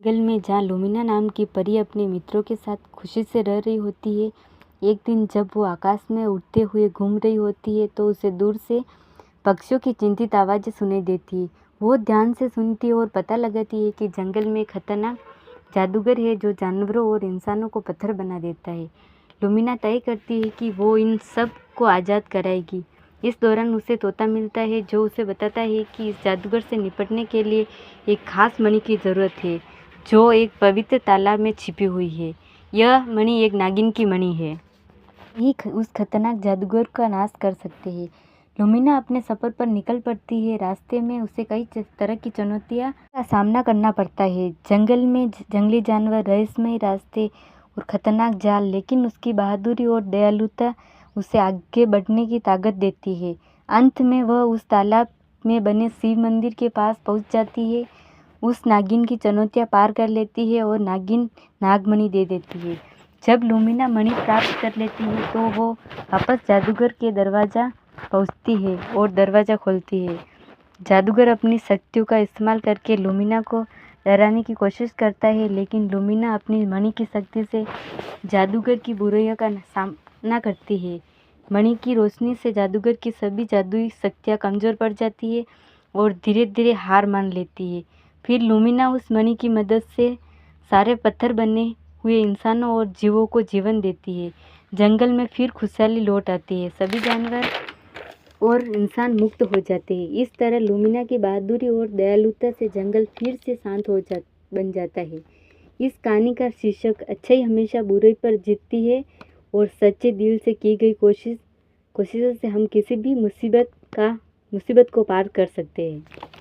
जंगल में जहाँ लुमिना नाम की परी अपने मित्रों के साथ खुशी से रह रही होती है। एक दिन जब वो आकाश में उड़ते हुए घूम रही होती है तो उसे दूर से पक्षियों की चिंतित आवाज़ें सुनाई देती है। वो ध्यान से सुनती है और पता लगाती है कि जंगल में खतरनाक जादूगर है जो जानवरों और इंसानों को पत्थर बना देता है। लुमिना तय करती है कि वो इन सब को आज़ाद कराएगी। इस दौरान उसे तोता मिलता है जो उसे बताता है कि इस जादूगर से निपटने के लिए एक खास मणि की ज़रूरत है जो एक पवित्र तालाब में छिपी हुई है। यह मणि एक नागिन की मणि है। ही उस खतरनाक जादूगर का नाश कर सकते हैं। लुमिना अपने सफ़र पर निकल पड़ती है। रास्ते में उसे कई तरह की चुनौतियां का सामना करना पड़ता है। जंगल में जंगली जानवर, रहस्यमय रास्ते और खतरनाक जाल, लेकिन उसकी बहादुरी और दयालुता उसे आगे बढ़ने की ताकत देती है। अंत में वह उस तालाब में बने शिव मंदिर के पास पहुंच जाती है, उस नागिन की चुनौतियां पार कर लेती है और नागिन नागमणि दे देती है। जब लुमिना मणि प्राप्त कर लेती है तो वो वापस जादूगर के दरवाज़ा पहुंचती है और दरवाज़ा खोलती है। जादूगर अपनी शक्तियों का इस्तेमाल करके लुमिना को डराने की कोशिश करता है, लेकिन लुमिना अपनी मणि की शक्ति से जादूगर की बुराइयों का सामना करती है। मणि की रोशनी से जादूगर की सभी जादुई शक्तियाँ कमज़ोर पड़ जाती है और धीरे धीरे हार मान लेती है। फिर लुमिना उस मणि की मदद से सारे पत्थर बने हुए इंसानों और जीवों को जीवन देती है। जंगल में फिर खुशहाली लौट आती है। सभी जानवर और इंसान मुक्त हो जाते हैं। इस तरह लुमिना की बहादुरी और दयालुता से जंगल फिर से शांत बन जाता है। इस कहानी का शीर्षक अच्छाई हमेशा बुराई पर जीतती है और सच्चे दिल से की गई कोशिशों से हम किसी भी मुसीबत को पार कर सकते हैं।